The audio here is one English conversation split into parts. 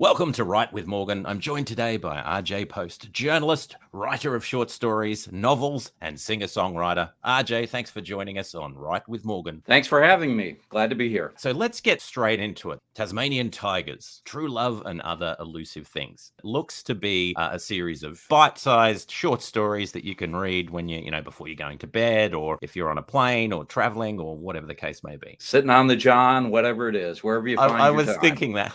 Welcome to Write with Morgan. I'm joined today by RJ Post, journalist, writer of short stories, novels, and singer-songwriter. RJ, thanks for joining us on Write with Morgan. Thanks for having me. Glad to be here. So let's get straight into it. Tasmanian Tigers, True Love and Other Elusive Things. It looks to be a series of bite-sized short stories that you can read when before you're going to bed, or if you're on a plane or traveling or whatever the case may be. Sitting on the john, whatever it is, wherever you find I your was time. thinking that.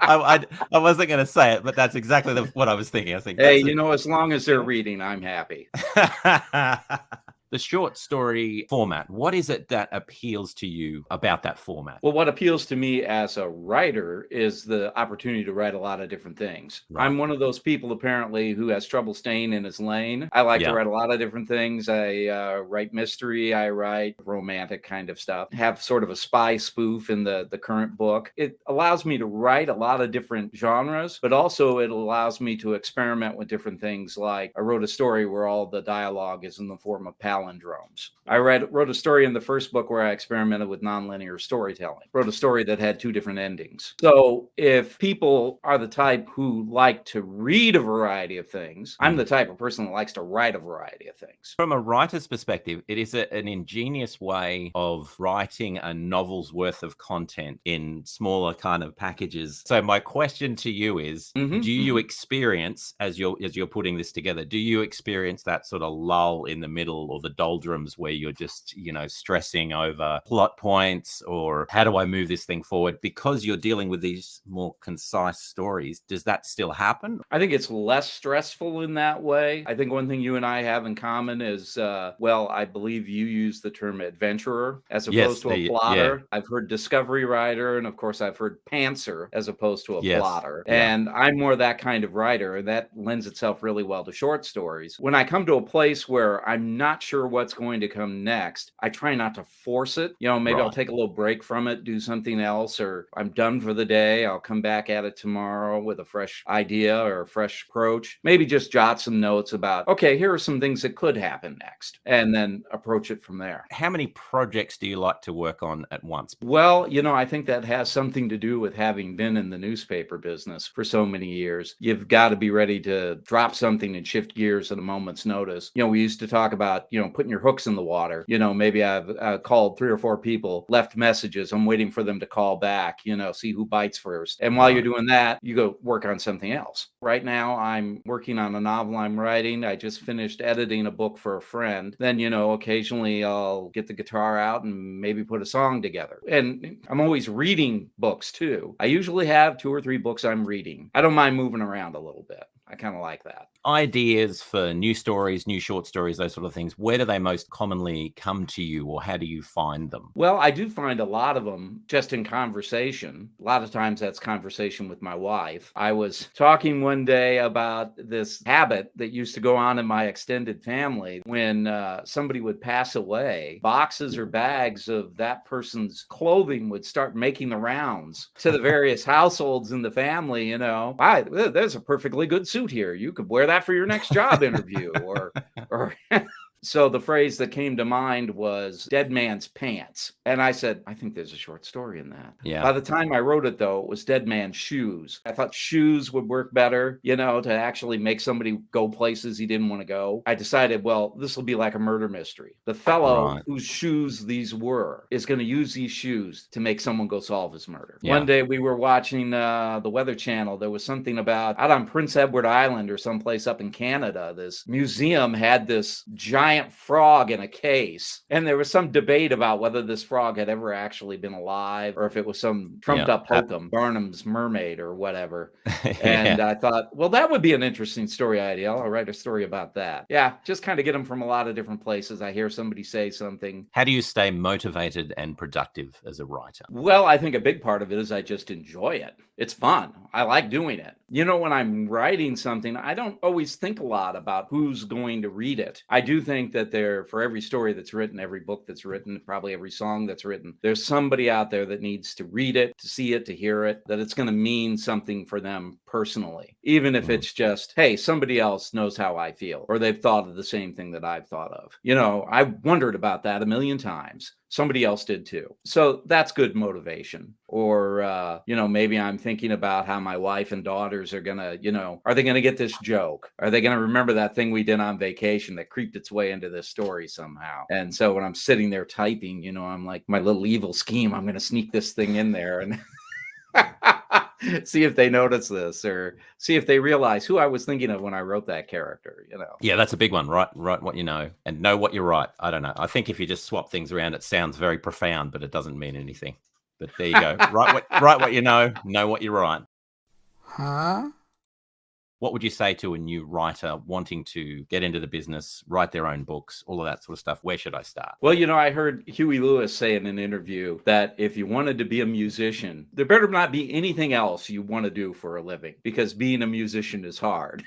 I wasn't going to say it, but that's exactly what I was thinking. I think, hey, as long as they're reading, I'm happy. The short story format, what is it that appeals to you about that format? Well, what appeals to me as a writer is the opportunity to write a lot of different things. Right. I'm one of those people, apparently, who has trouble staying in his lane. I like to write a lot of different things. I write mystery. I write romantic kind of stuff. Have sort of a spy spoof in the current book. It allows me to write a lot of different genres, but also it allows me to experiment with different things. Like I wrote a story where all the dialogue is in the form of palindromes. I wrote a story in the first book where I experimented with nonlinear storytelling. Wrote a story that had two different endings. So if people are the type who like to read a variety of things, I'm the type of person that likes to write a variety of things. From a writer's perspective, it is an ingenious way of writing a novel's worth of content in smaller kind of packages. So my question to you is, do you experience, as you're putting this together, do you experience that sort of lull in the middle or the doldrums where you're just, stressing over plot points or how do I move this thing forward because you're dealing with these more concise stories? Does that still happen? I think it's less stressful in that way. I think one thing you and I have in common is, I believe you use the term adventurer as opposed to a plotter. Yeah. I've heard discovery writer, and of course I've heard pantser as opposed to a plotter. And I'm more that kind of writer, and that lends itself really well to short stories. When I come to a place where I'm not sure what's going to come next, I try not to force it. Maybe I'll take a little break from it, do something else, or I'm done for the day. I'll come back at it tomorrow with a fresh idea or a fresh approach. Maybe just jot some notes about, okay, here are some things that could happen next, and then approach it from there. How many projects do you like to work on at once? Well, I think that has something to do with having been in the newspaper business for so many years. You've got to be ready to drop something and shift gears at a moment's notice. We used to talk about, putting your hooks in the water. Maybe I've called 3 or 4 people, left messages. I'm waiting for them to call back, see who bites first. And while you're doing that, you go work on something else. Right now, I'm working on a novel I'm writing. I just finished editing a book for a friend. Then, occasionally I'll get the guitar out and maybe put a song together. And I'm always reading books too. I usually have 2 or 3 books I'm reading. I don't mind moving around a little bit. I kind of like that. Ideas for new stories, new short stories, those sort of things, where do they most commonly come to you, or how do you find them? Well, I do find a lot of them just in conversation. A lot of times that's conversation with my wife. I was talking one day about this habit that used to go on in my extended family. When somebody would pass away, boxes or bags of that person's clothing would start making the rounds to the various households in the family. There's a perfectly good suit here. You could wear that for your next job interview or So the phrase that came to mind was dead man's pants. And I said, I think there's a short story in that. Yeah. By the time I wrote it, though, it was dead man's shoes. I thought shoes would work better, to actually make somebody go places he didn't want to go. I decided, well, this will be like a murder mystery. The fellow whose shoes these were is going to use these shoes to make someone go solve his murder. Yeah. One day we were watching the Weather Channel. There was something about out on Prince Edward Island or someplace up in Canada. This museum had this giant frog in a case, and there was some debate about whether this frog had ever actually been alive or if it was some trumped up hokum, Barnum's mermaid or whatever. And I thought, well, that would be an interesting story idea. I'll write a story about that. Yeah, just kind of get them from a lot of different places. I hear somebody say something. How do you stay motivated and productive as a writer? Well, I think a big part of it is I just enjoy it. It's fun. I like doing it. When I'm writing something, I don't always think a lot about who's going to read it. I do think that for every story that's written, every book that's written, probably every song that's written, there's somebody out there that needs to read it, to see it, to hear it, that it's going to mean something for them personally, even if it's just, hey, somebody else knows how I feel, or they've thought of the same thing that I've thought of. I've wondered about that a million times. Somebody else did too. So that's good motivation. Or, maybe I'm thinking about how my wife and daughters are going to, are they going to get this joke? Are they going to remember that thing we did on vacation that creeped its way into this story somehow? And so when I'm sitting there typing, I'm like, my little evil scheme, I'm going to sneak this thing in there and see if they notice this, or see if they realize who I was thinking of when I wrote that character, Yeah, that's a big one. Write what you know and know what you write. I don't know. I think if you just swap things around, it sounds very profound, but it doesn't mean anything. But there you go. write what you know what you write. Huh? What would you say to a new writer wanting to get into the business, write their own books, all of that sort of stuff? Where should I start? Well, I heard Huey Lewis say in an interview that if you wanted to be a musician, there better not be anything else you want to do for a living, because being a musician is hard.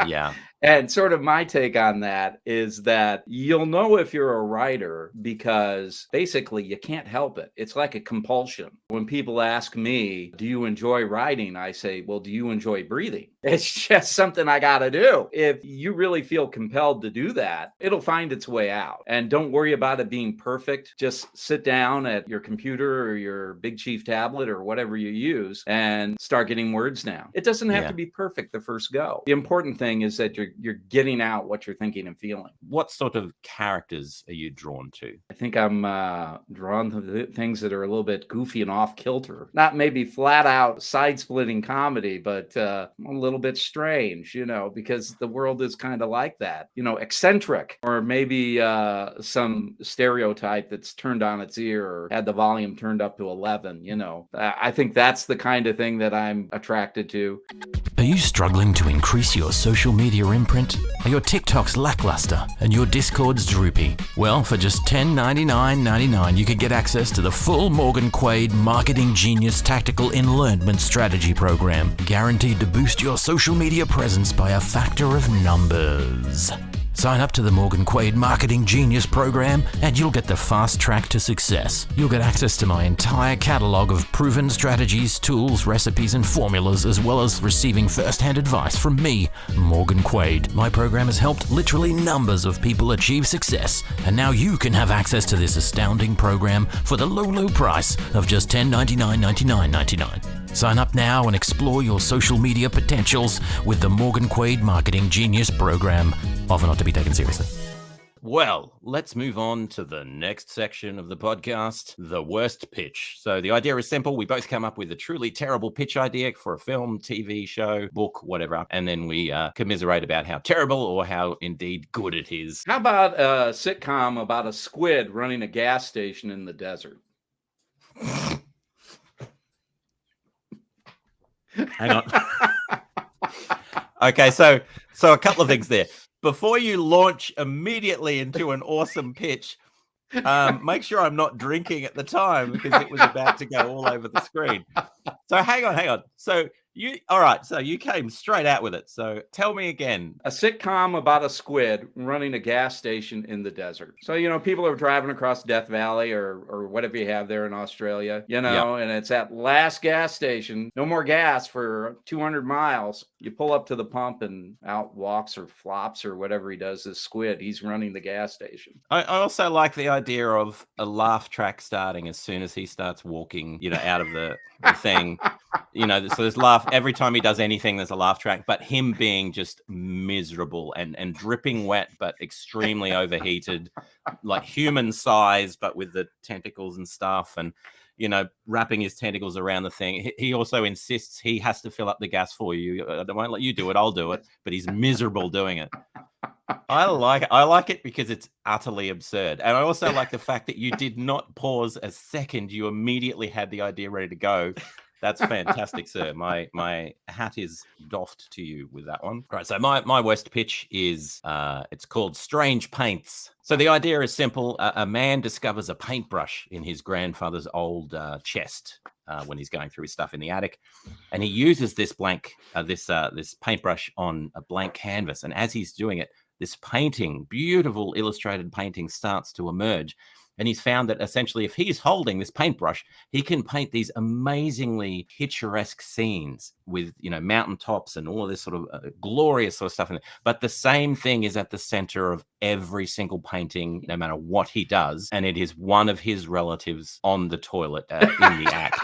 Yeah. And sort of my take on that is that you'll know if you're a writer because basically you can't help it. It's like a compulsion. When people ask me, do you enjoy writing? I say, well, do you enjoy breathing? It's just something I got to do. If you really feel compelled to do that, it'll find its way out. And don't worry about it being perfect. Just sit down at your computer or your Big Chief tablet or whatever you use and start getting words down. It doesn't have to be perfect the first go. The important thing is that you're getting out what you're thinking and feeling. What sort of characters are you drawn to? I think I'm drawn to the things that are a little bit goofy and off kilter. Not maybe flat out side-splitting comedy, but a little bit strange, because the world is kind of like that. Eccentric, or maybe some stereotype that's turned on its ear or had the volume turned up to 11. I think that's the kind of thing that I'm attracted to. Are you struggling to increase your social media imprint? Are your TikToks lackluster and your Discord's droopy? Well, for just $10.99.99, you can get access to the full Morgan Quaid Marketing Genius Tactical Enlearnment Strategy Program, guaranteed to boost your social media presence by a factor of numbers. Sign up to the Morgan Quaid Marketing Genius program and you'll get the fast track to success. You'll get access to my entire catalog of proven strategies, tools, recipes, and formulas, as well as receiving first-hand advice from me, Morgan Quaid. My program has helped literally numbers of people achieve success, and now you can have access to this astounding program for the low, low price of just $10.99.99. Sign up now and explore your social media potentials with the Morgan Quaid Marketing Genius program. Offer not to be taken seriously. Well, let's move on to the next section of the podcast, the worst pitch. So the idea is simple. We both come up with a truly terrible pitch idea for a film, TV show, book, whatever. And then we commiserate about how terrible or how indeed good it is. How about a sitcom about a squid running a gas station in the desert? Hang on. Okay, so a couple of things there. Before you launch immediately into an awesome pitch, make sure I'm not drinking at the time, because it was about to go all over the screen. So hang on. So you came straight out with it. So tell me again. A sitcom about a squid running a gas station in the desert. So, people are driving across Death Valley or whatever you have there in Australia, and it's that last gas station. No more gas for 200 miles. You pull up to the pump and out walks or flops or whatever he does, this squid. He's running the gas station. I also like the idea of a laugh track starting as soon as he starts walking, out of the thing. So there's laugh every time he does anything. There's a laugh track, but him being just miserable and dripping wet, but extremely overheated, like human size, but with the tentacles and stuff, and wrapping his tentacles around the thing. He also insists he has to fill up the gas for you. I won't let you do it. I'll do it. But he's miserable doing it. I like it. I like it because it's utterly absurd. And I also like the fact that you did not pause a second. You immediately had the idea ready to go. That's fantastic, sir. My hat is doffed to you with that one. All right, so my worst pitch is, it's called Strange Paints. So the idea is simple. A man discovers a paintbrush in his grandfather's old chest when he's going through his stuff in the attic. And he uses this this paintbrush on a blank canvas. And as he's doing it, this painting, beautiful illustrated painting, starts to emerge. And he's found that essentially if he's holding this paintbrush, he can paint these amazingly picturesque scenes with, mountaintops and all of this sort of glorious sort of stuff in it. But the same thing is at the center of every single painting, no matter what he does. And it is one of his relatives on the toilet in the act.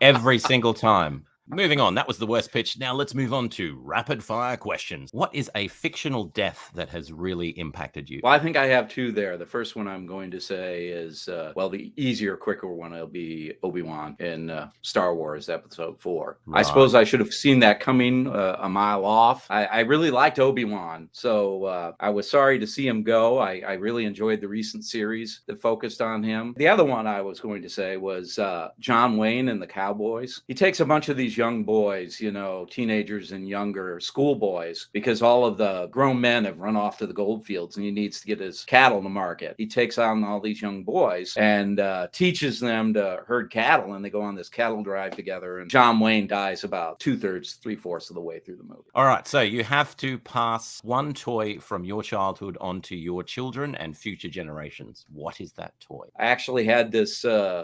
Every single time. Moving on, that was the worst pitch. Now let's move on to rapid fire questions. What is a fictional death that has really impacted you? Well, I think I have two there. The first one I'm going to say is, the easier, quicker one will be Obi-Wan in Star Wars Episode 4. Right. I suppose I should have seen that coming a mile off. I really liked Obi-Wan, so I was sorry to see him go. I really enjoyed the recent series that focused on him. The other one I was going to say was John Wayne and the Cowboys. He takes a bunch of these young boys, teenagers and younger schoolboys, because all of the grown men have run off to the gold fields and he needs to get his cattle to market. He takes on all these young boys and teaches them to herd cattle, and they go on this cattle drive together. And John Wayne dies about 2/3, 3/4 of the way through the movie. All right, so you have to pass one toy from your childhood onto your children and future generations. What is that toy? I actually had this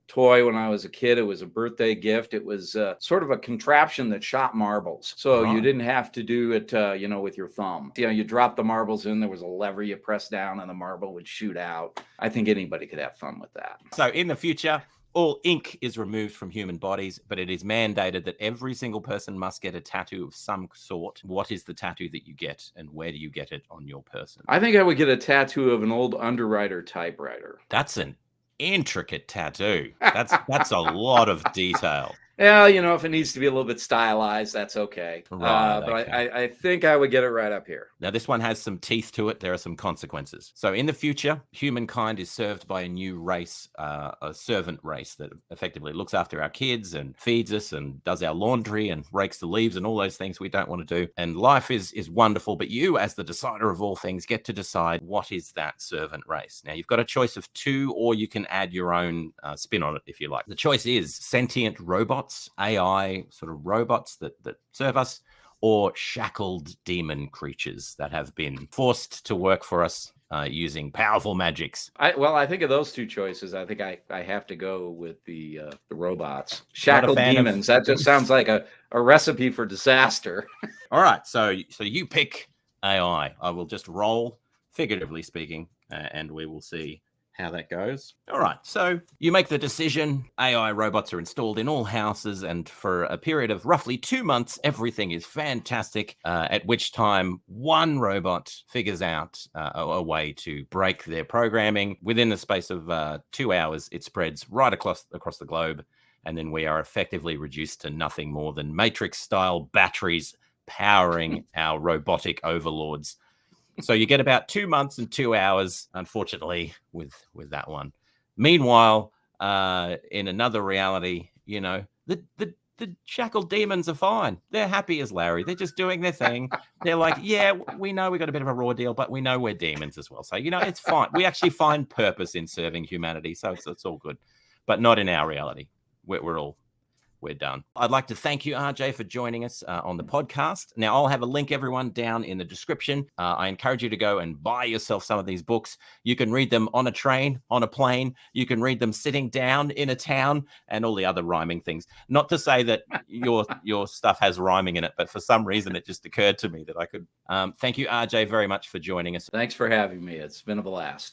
toy when I was a kid. It was a birthday gift. It was sort of a contraption that shot marbles. So you didn't have to do it, with your thumb. You drop the marbles in, there was a lever you press down and the marble would shoot out. I think anybody could have fun with that. So in the future, all ink is removed from human bodies, but it is mandated that every single person must get a tattoo of some sort. What is the tattoo that you get, and where do you get it on your person? I think I would get a tattoo of an old underwriter typewriter. That's an intricate tattoo. That's a lot of detail. Yeah, if it needs to be a little bit stylized, that's okay. Right, but okay. I think I would get it right up here. Now, this one has some teeth to it. There are some consequences. So in the future, humankind is served by a new race, a servant race that effectively looks after our kids and feeds us and does our laundry and rakes the leaves and all those things we don't want to do. And life is wonderful, but you, as the decider of all things, get to decide what is that servant race. Now, you've got a choice of two, or you can add your own spin on it if you like. The choice is sentient robots, AI sort of robots that serve us, or shackled demon creatures that have been forced to work for us using powerful magics. I think of those two choices. I think I have to go with the robots. Shackled demons. That just sounds like a recipe for disaster. All right, so you pick AI. I will just roll, figuratively speaking, and we will see how that goes. All right, so you make the decision. AI robots are installed in all houses, and for a period of roughly 2 months, everything is fantastic, at which time one robot figures out a way to break their programming. Within the space of 2 hours, it spreads right across the globe, and then we are effectively reduced to nothing more than Matrix-style batteries powering our robotic overlords. So you get about 2 months and 2 hours, unfortunately, with that one. Meanwhile, in another reality, the shackled demons are fine. They're happy as Larry. They're just doing their thing. They're like, yeah, we know we got a bit of a raw deal, but we know we're demons as well. So, it's fine. We actually find purpose in serving humanity. So it's all good, but not in our reality. We're done. I'd like to thank you, RJ, for joining us on the podcast. Now, I'll have a link, everyone, down in the description. I encourage you to go and buy yourself some of these books. You can read them on a train, on a plane. You can read them sitting down in a town, and all the other rhyming things. Not to say that your stuff has rhyming in it, but for some reason, it just occurred to me that I could. Thank you, RJ, very much for joining us. Thanks for having me. It's been a blast.